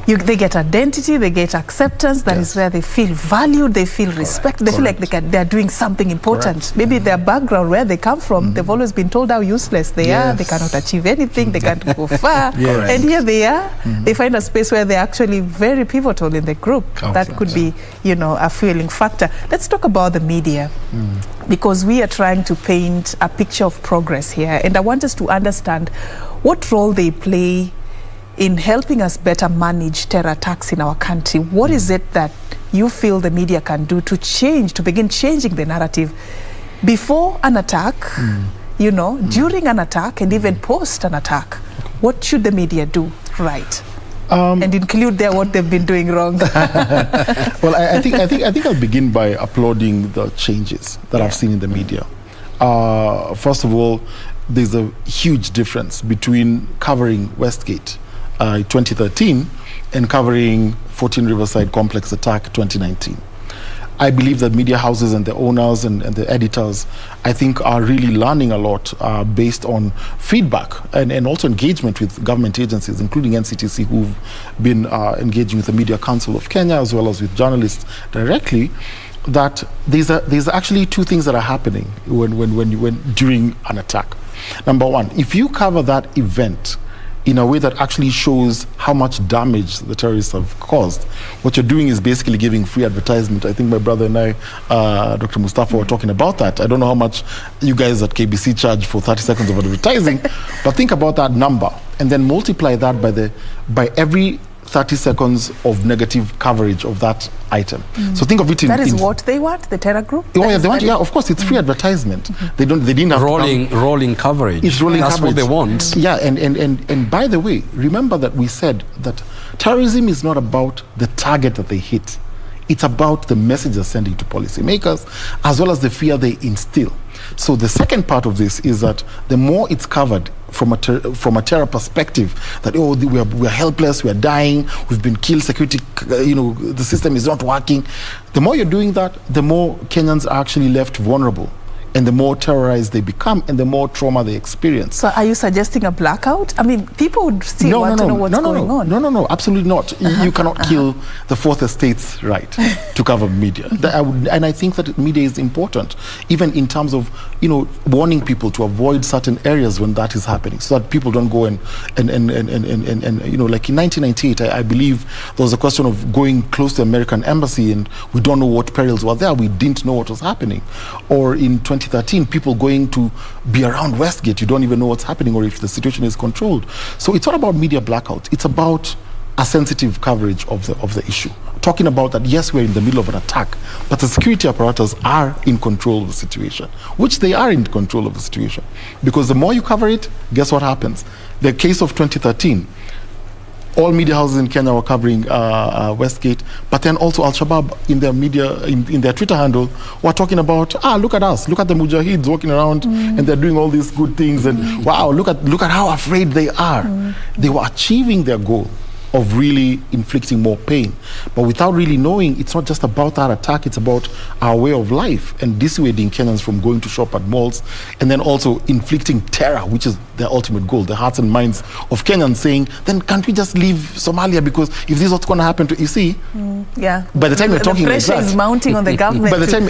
They get identity, they get acceptance. That is where they feel valued, they feel respect, they feel like they're doing something important. Maybe their background, where they come from, they've always been told how useless they are, they cannot achieve anything, they can't go far. And here they are, they find a space where they're actually very pivotal in the group. That could be, a fueling factor. Let's talk about the media, because we are trying to paint a picture of progress here. And I want us to understand what role they play in helping us better manage terror attacks in our country. What is it that you feel the media can do to begin changing the narrative before an attack, during an attack, and even post an attack? What should the media do right? And include there what they've been doing wrong. Well, I think I'll begin by applauding the changes that I've seen in the media. First of all, there's a huge difference between covering Westgate 2013 and covering 14 Riverside Complex attack 2019. I believe that media houses and the owners and the editors, I think, are really learning a lot based on feedback and also engagement with government agencies, including NCTC, who've been engaging with the Media Council of Kenya as well as with journalists directly. That there's actually two things that are happening when during an attack. Number one, if you cover that event in a way that actually shows how much damage the terrorists have caused, what you're doing is basically giving free advertisement. I think my brother and I, Dr. Mustafa, were talking about that. I don't know how much you guys at KBC charge for 30 seconds of advertising, but think about that number and then multiply that by every 30 seconds of negative coverage of that item. So think of it in... That is what they want, the terror group? Oh, yeah, they want, of course, it's free advertisement. They didn't have rolling coverage. It's rolling That's coverage. What they want. Yeah, and by the way, remember that we said that terrorism is not about the target that they hit. It's about the message they're sending to policymakers, as well as the fear they instill. So the second part of this is that the more it's covered from a terror perspective, that we are helpless, we are dying, we've been killed, security, the system is not working. The more you're doing that, the more Kenyans are actually left vulnerable, and the more terrorized they become, and the more trauma they experience. So are you suggesting a blackout? I mean, people would still want to know what's going on. No, absolutely not. You cannot kill the fourth estate's right to cover media. And I think that media is important, even in terms of, warning people to avoid certain areas when that is happening, so that people don't go and like in 1998, I believe there was a question of going close to the American embassy, and we don't know what perils were there. We didn't know what was happening. Or in 2013, people going to be around Westgate, you don't even know what's happening or if the situation is controlled. So it's not about media blackout. It's about a sensitive coverage of the issue. Talking about that, yes, we're in the middle of an attack, but the security apparatus are in control of the situation, which they are in control of the situation. Because the more you cover it, guess what happens? The case of 2013, all media houses in Kenya were covering Westgate, but then also Al-Shabaab in their media, in their Twitter handle, were talking about, look at us, look at the Mujahids walking around and they're doing all these good things, and wow, look at how afraid they are. They were achieving their goal of really inflicting more pain. But without really knowing, it's not just about that attack, it's about our way of life and dissuading Kenyans from going to shop at malls, and then also inflicting terror, which is their ultimate goal, the hearts and minds of Kenyans, saying, then can't we just leave Somalia, because if this is what's going to happen to, you see, by the time you're talking like that, the pressure is mounting on the government. By the time,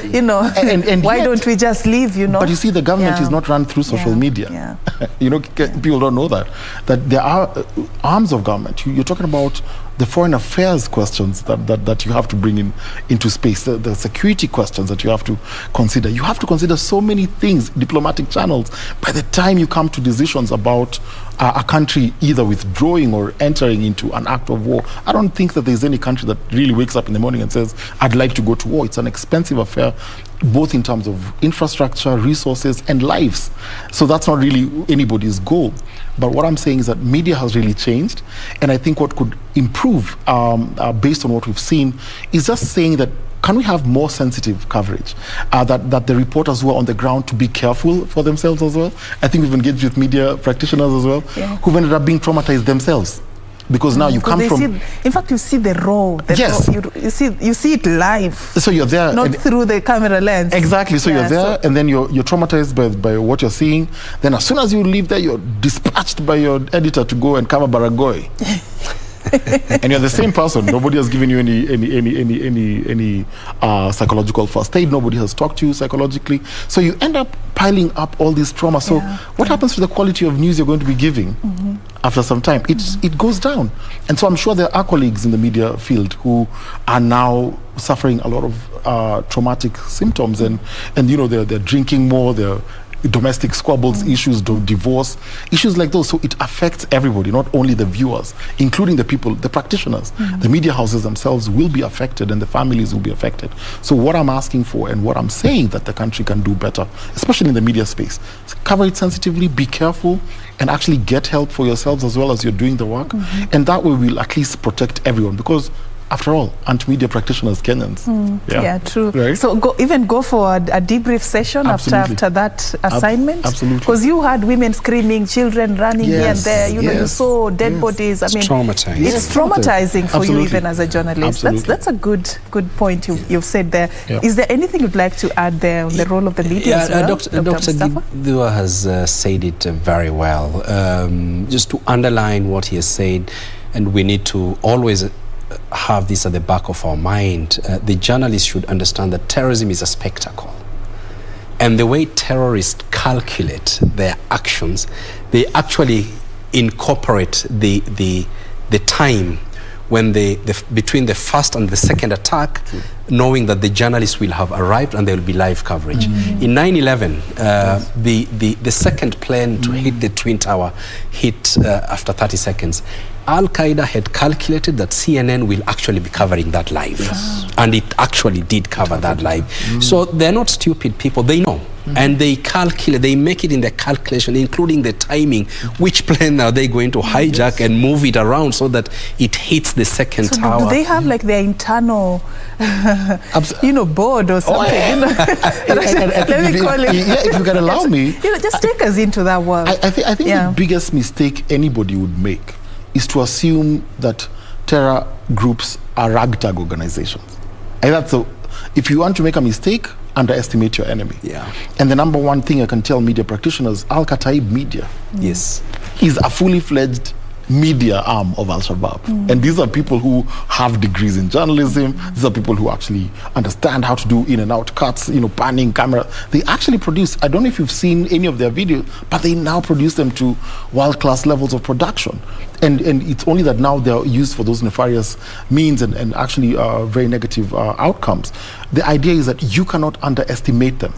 and why don't we just leave, But you see, the government is not run through social media. People don't know that there are arms of government. You're talking about the foreign affairs questions that you have to bring into space, the security questions that you have to consider. You have to consider so many things, diplomatic channels. By the time you come to decisions about a country either withdrawing or entering into an act of war, I don't think that there's any country that really wakes up in the morning and says, I'd like to go to war. It's an expensive affair, both in terms of infrastructure, resources, and lives. So that's not really anybody's goal. But what I'm saying is that media has really changed, and I think what could improve based on what we've seen is just saying that, can we have more sensitive coverage? That the reporters who are on the ground to be careful for themselves as well. I think we've engaged with media practitioners as well, who've ended up being traumatized themselves. Because now you come from... in fact, you see the raw. You see it live. So you're there. Not through the camera lens. Exactly. So you're there, and then you're traumatized by what you're seeing. Then as soon as you leave there, you're dispatched by your editor to go and cover Baragoi. And you're the same person. Nobody has given you any psychological first aid. Nobody has talked to you psychologically. So you end up piling up all this trauma. So what happens to the quality of news you're going to be giving after some time? It goes down. And so I'm sure there are colleagues in the media field who are now suffering a lot of traumatic symptoms, and they're drinking more, they're domestic squabbles, issues, divorce, issues like those. So it affects everybody, not only the viewers, including the people, the practitioners. The media houses themselves will be affected, and the families will be affected. So what I'm asking for, and what I'm saying that the country can do better, especially in the media space, cover it sensitively, be careful, and actually get help for yourselves as well as you're doing the work. And that way we'll at least protect everyone, because after all, aren't media practitioners Kenyans? Yeah, true. Right? So go for a debrief session after that assignment? Absolutely. Because you had women screaming, children running here and there. You saw dead bodies. I mean, traumatizing. It's traumatizing for you even as a journalist. That's a good point you've said there. Is there anything you'd like to add there on the role of the media as well? Dr. Githua has said it very well. Just to underline what he has said, and we need to always have this at the back of our mind, the journalists should understand that terrorism is a spectacle. And the way terrorists calculate their actions, they actually incorporate the time when between the first and the second attack, knowing that the journalists will have arrived and there will be live coverage. In 9/11, the second plane to hit the Twin Tower hit after 30 seconds. Al-Qaeda had calculated that CNN will actually be covering that live. And it actually did cover that live. So they're not stupid people, they know. And they calculate, they make it in their calculation, including the timing, which plane are they going to hijack and move it around so that it hits the second tower. Do they have like their internal, board or something? Let me call it. If you can allow me. Just take us into that world. I think the biggest mistake anybody would make is to assume that terror groups are ragtag organizations. If you want to make a mistake, underestimate your enemy. And the number one thing I can tell media practitioners, Al-Kataib Media is a fully fledged media arm of Al-Shabaab. And these are people who have degrees in journalism. These are people who actually understand how to do in and out cuts, panning, camera. They actually produce, I don't know if you've seen any of their videos, but they now produce them to world-class levels of production. And it's only that now they're used for those nefarious means and actually very negative outcomes. The idea is that you cannot underestimate them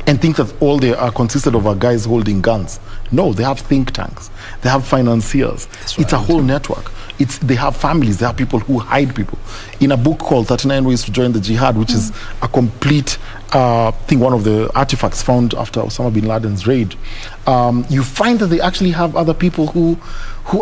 and think that all they are consisted of are guys holding guns. No, they have think tanks. They have financiers. It's a whole network. They have families. They have people who hide people. In a book called 39 Ways to Join the Jihad, which is a complete thing, one of the artifacts found after Osama bin Laden's raid, you find that they actually have other people who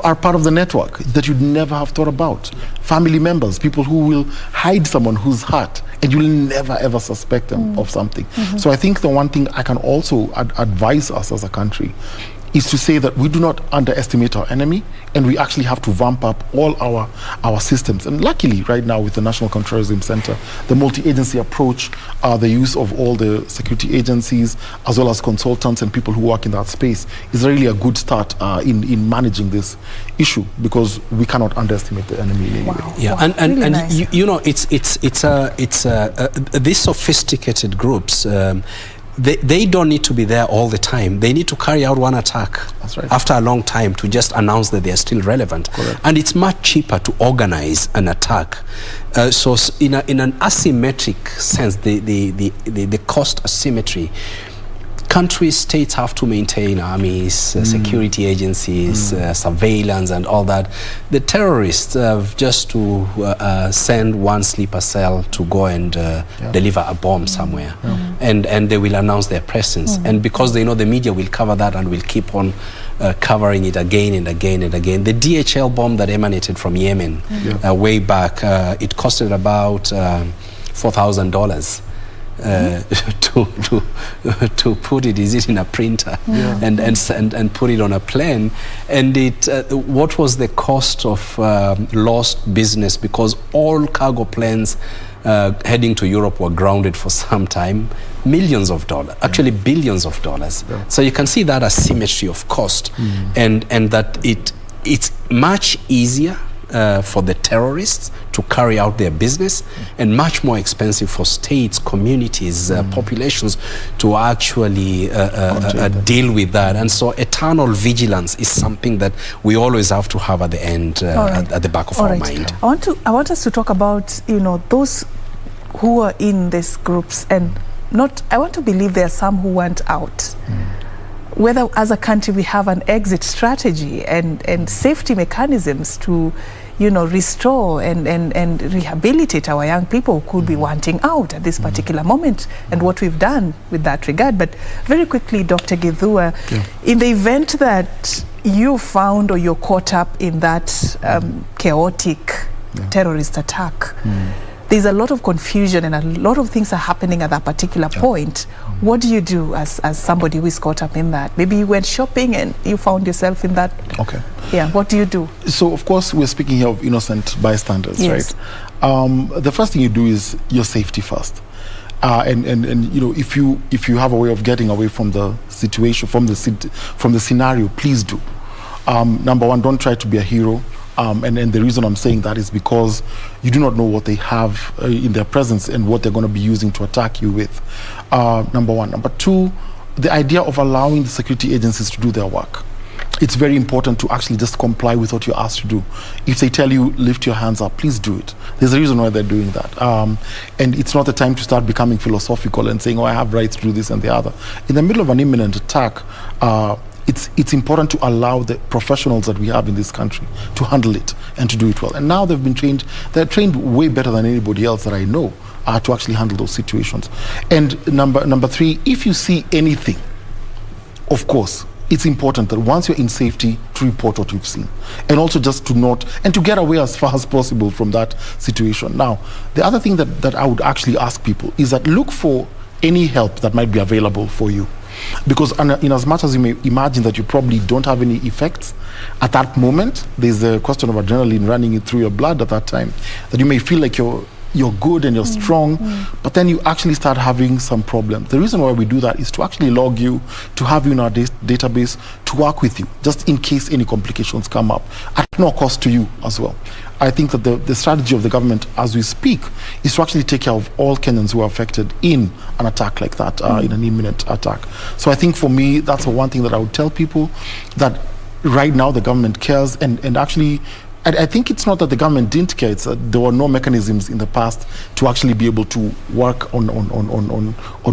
are part of the network that you'd never have thought about. Family members, people who will hide someone who's hurt, and you'll never ever suspect them of something. So I think the one thing I can also advise us as a country is to say that we do not underestimate our enemy, and we actually have to vamp up all our systems. And luckily, right now with the National Counterterrorism Center, the multi-agency approach, the use of all the security agencies, as well as consultants and people who work in that space, is really a good start in managing this issue, because we cannot underestimate the enemy in any way. Yeah, Wow. and Really nice. you know, these sophisticated groups. They don't need to be there all the time. They need to carry out one attack after a long time to just announce that they are still relevant. Correct. And it's much cheaper to organize an attack. So in an asymmetric sense, the cost asymmetry, countries, states have to maintain armies, security agencies, surveillance and all that. The terrorists have just to send one sleeper cell to go and deliver a bomb somewhere. And they will announce their presence. And because they know the media will cover that and will keep on covering it again and again and again. The DHL bomb that emanated from Yemen way back, it costed about $4,000. To put it, is it in a printer and put it on a plane, and it what was the cost of lost business, because all cargo planes heading to Europe were grounded for some time, millions of dollars, actually billions of dollars. So you can see that asymmetry of cost, and that it's much easier for the terrorists to carry out their business, and much more expensive for states, communities, populations to actually deal with that. And so eternal vigilance is something that we always have to have at the end, at the back of our mind. I want us to talk about, you know, those who are in these groups, and I want to believe there are some who want out. Whether as a country we have an exit strategy and safety mechanisms to, you know, restore and rehabilitate our young people who could be wanting out at this particular moment, and what we've done with that regard. But very quickly, Dr. Githua, in the event that you found or you're caught up in that chaotic terrorist attack, there's a lot of confusion and a lot of things are happening at that particular point. What do you do as somebody who is caught up in that? Maybe you went shopping and you found yourself in that. Okay. Yeah, what do you do? So, of course, we're speaking here of innocent bystanders, right? The first thing you do is your safety first. And you know, if you have a way of getting away from the situation, from the scenario, please do. Number one, don't try to be a hero. And the reason I'm saying that is because you do not know what they have in their presence and what they're going to be using to attack you with. Number one. Number two, the idea of allowing the security agencies to do their work. It's very important to actually just comply with what you're asked to do. If they tell you, lift your hands up, please do it. There's a reason why they're doing that. And it's not the time to start becoming philosophical and saying, oh, I have rights to do this and the other. In the middle of an imminent attack, it's important to allow the professionals that we have in this country to handle it and to do it well. And now they've been trained, they're trained way better than anybody else that I know to actually handle those situations. And number three, if you see anything, of course, it's important that once you're in safety to report what you've seen, and also just to get away as far as possible from that situation. Now, the other thing that I would actually ask people is that look for any help that might be available for you. Because in as much as you may imagine that you probably don't have any effects at that moment, there's a question of adrenaline running through your blood at that time, that you may feel like you're good and you're strong, but then you actually start having some problems. The reason why we do that is to actually log you, to have you in our database, to work with you, just in case any complications come up, at no cost to you as well. I think that the strategy of the government as we speak is to actually take care of all Kenyans who are affected in an attack like that, in an imminent attack. So I think for me, that's the one thing that I would tell people, that right now the government cares, and actually, I think it's not that the government didn't care, it's that there were no mechanisms in the past to actually be able to work on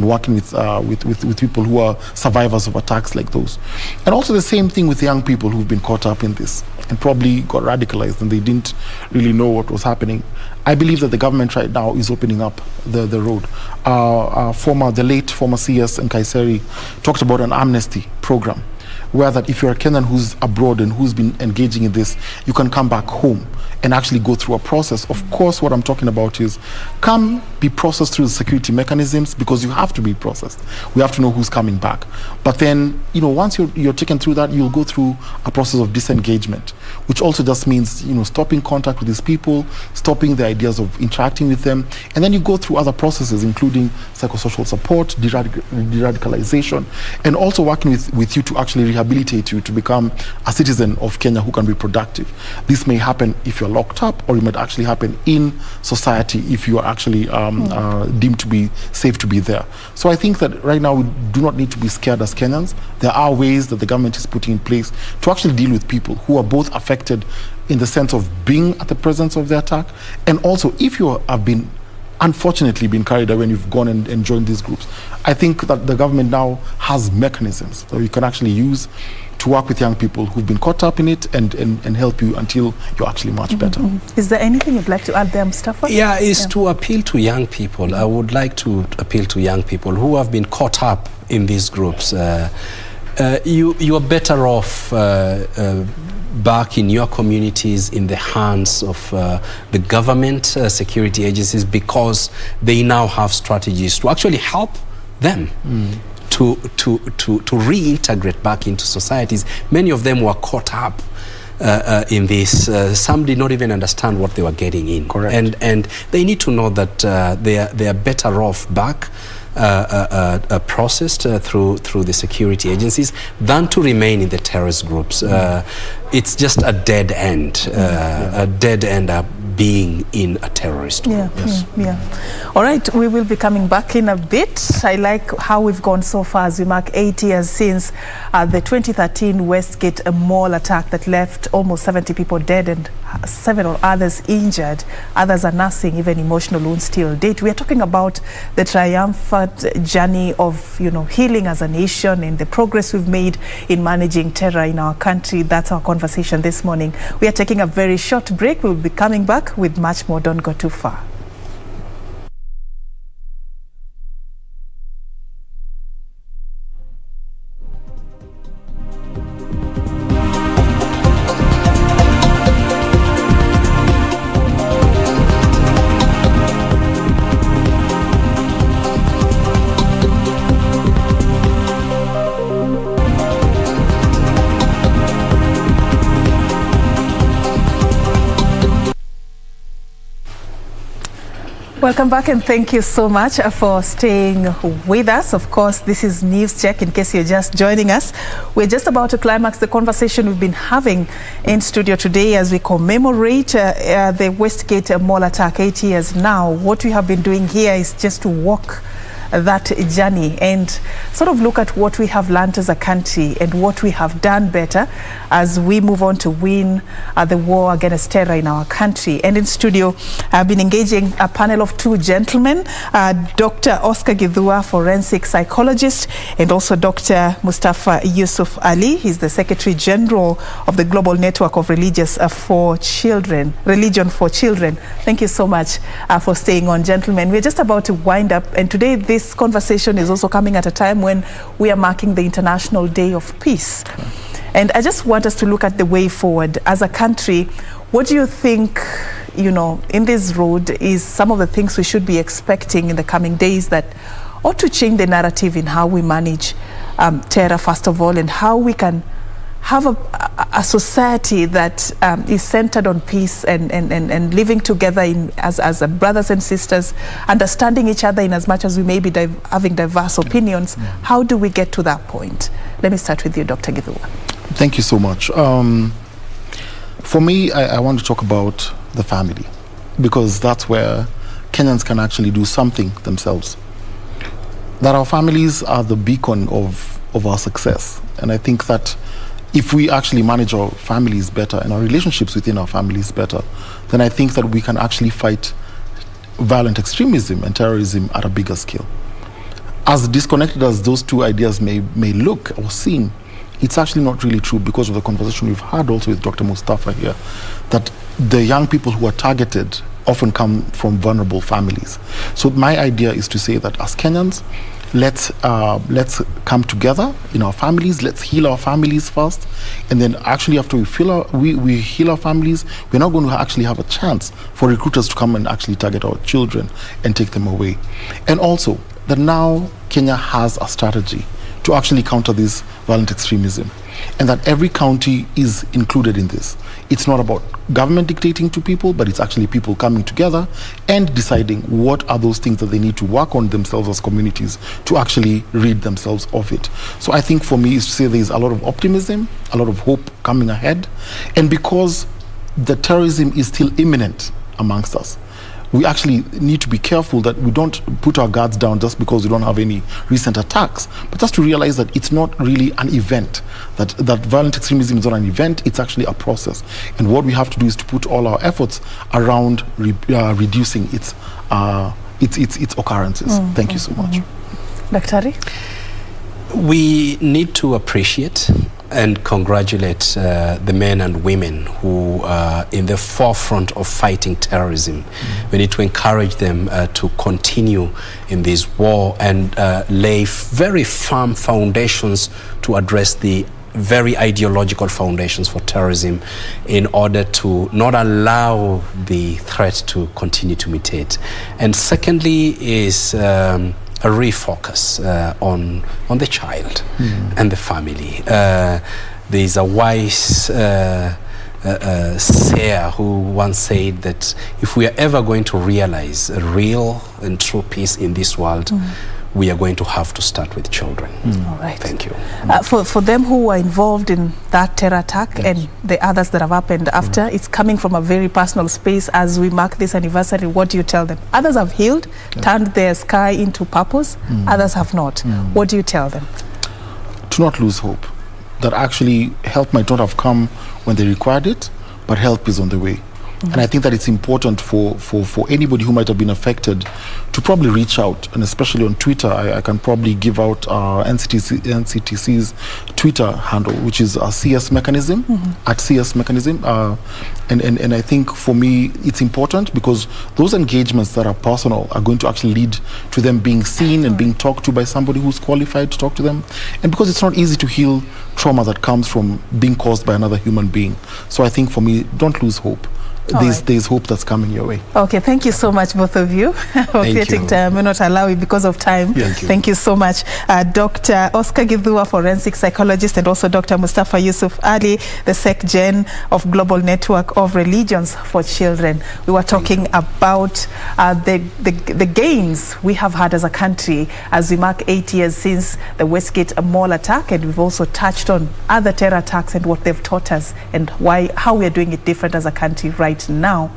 working with people who are survivors of attacks like those. And also the same thing with young people who've been caught up in this and probably got radicalized and they didn't really know what was happening. I believe that the government right now is opening up the road. The late former CS and Kaiseri talked about an amnesty program, where that if you're a Kenyan who's abroad and who's been engaging in this, you can come back home and actually go through a process. Of course, what I'm talking about is come be processed through the security mechanisms, because you have to be processed. We have to know who's coming back. But then, once you're taken through that, you'll go through a process of disengagement, which also just means, stopping contact with these people, stopping the ideas of interacting with them. And then you go through other processes, including psychosocial support, de-radicalization, and also working with you to actually rehabilitate you to become a citizen of Kenya who can be productive. This may happen if you're locked up, or it might actually happen in society if you are actually deemed to be safe to be there. So I think that right now we do not need to be scared as Kenyans. There are ways that the government is putting in place to actually deal with people who are both affected in the sense of being at the presence of the attack, and also if you have been unfortunately been carried away when you've gone and joined these groups. I think that the government now has mechanisms that you can actually use to work with young people who've been caught up in it and help you until you're actually much better. Is there anything you'd like to add there, Mustafa? Yeah, to appeal to young people. I would like to appeal to young people who have been caught up in these groups. You are better off back in your communities in the hands of the government security agencies, because they now have strategies to actually help them to reintegrate back into societies. Many of them were caught up in this. Some did not even understand what they were getting in. Correct. And they need to know that they are better off back processed through the security agencies than to remain in the terrorist groups. It's just a dead end, a dead end being in a terrorist group. All right, we will be coming back in a bit. I like how we've gone so far as we mark 8 years since the 2013 Westgate mall attack that left almost 70 people dead and several others injured. Others are nursing even emotional wounds till date. We are talking about the triumphant journey of healing as a nation and the progress we've made in managing terror in our country. That's our conversation this morning. We are taking a very short break. We'll be coming back with much more. Don't go too far. Welcome back, and thank you so much for staying with us. Of course, this is News Check, in case you're just joining us. We're just about to climax the conversation we've been having in studio today as we commemorate the Westgate mall attack 8 years now. What we have been doing here is just to walk that journey and sort of look at what we have learned as a country and what we have done better as we move on to win the war against terror in our country. And in studio, I've been engaging a panel of two gentlemen, Dr. Oscar Githua, forensic psychologist, and also Dr. Mustafa Yousuf Ali. He's the Secretary General of the Global Network of Religion for Children. Thank you so much for staying on, gentlemen. We're just about to wind up, and today this conversation is also coming at a time when we are marking the International Day of Peace. And I just want us to look at the way forward as a country. What do you think, in this road is some of the things we should be expecting in the coming days that ought to change the narrative in how we manage terror, first of all, and how we can have a society that is centered on peace and living together as brothers and sisters, understanding each other in as much as we may be having diverse opinions. How do we get to that point? Let me start with you, Dr. Githua. Thank you so much. For me, I want to talk about the family, because that's where Kenyans can actually do something themselves. That our families are the beacon of our success. And I think that if we actually manage our families better and our relationships within our families better, then I think that we can actually fight violent extremism and terrorism at a bigger scale. As disconnected as those two ideas may look or seem, it's actually not really true, because of the conversation we've had also with Dr. Mustafa here, that the young people who are targeted often come from vulnerable families. So my idea is to say that as Kenyans, let's come together in our families. Let's heal our families first, and then actually after we heal our families, we're not going to actually have a chance for recruiters to come and actually target our children and take them away. And also that now Kenya has a strategy to actually counter this violent extremism, and that every county is included in this. It's not about government dictating to people, but it's actually people coming together and deciding what are those things that they need to work on themselves as communities to actually rid themselves of it. So I think for me is to say there's a lot of optimism, a lot of hope coming ahead, and because the terrorism is still imminent amongst us, we actually need to be careful that we don't put our guards down just because we don't have any recent attacks, but just to realize that it's not really an event, that violent extremism is not an event, it's actually a process. And what we have to do is to put all our efforts around reducing its occurrences. Thank you so much. Daktari? We need to appreciate and congratulate the men and women who are in the forefront of fighting terrorism. We need to encourage them to continue in this war and lay very firm foundations to address the very ideological foundations for terrorism in order to not allow the threat to continue to mutate. And secondly is a refocus on the child and the family. There's a wise seer who once said that if we are ever going to realize a real and true peace in this world, we are going to have to start with children. All right. Thank you. For them who were involved in that terror attack and the others that have happened after, it's coming from a very personal space. As we mark this anniversary, what do you tell them? Others have healed, turned their sky into purpose. Others have not. What do you tell them? To not lose hope. That actually help might not have come when they required it, but help is on the way. And I think that it's important for anybody who might have been affected to probably reach out, and especially on Twitter. I can probably give out NCTC's Twitter handle, which is CS Mechanism, at CS Mechanism. And I think for me, it's important because those engagements that are personal are going to actually lead to them being seen and being talked to by somebody who's qualified to talk to them. And because it's not easy to heal trauma that comes from being caused by another human being. So I think for me, don't lose hope. There's hope that's coming your way. Okay, thank you so much, both of you, for creating time. We're not allowing because of time. Thank you so much. Dr. Oscar Githua, forensic psychologist, and also Dr. Mustafa Yousuf Ali, the Sec.Gen of Global Network of Religions for Children. We were talking about the gains we have had as a country as we mark 8 years since the Westgate mall attack, and we've also touched on other terror attacks and what they've taught us and how we are doing it different as a country right now.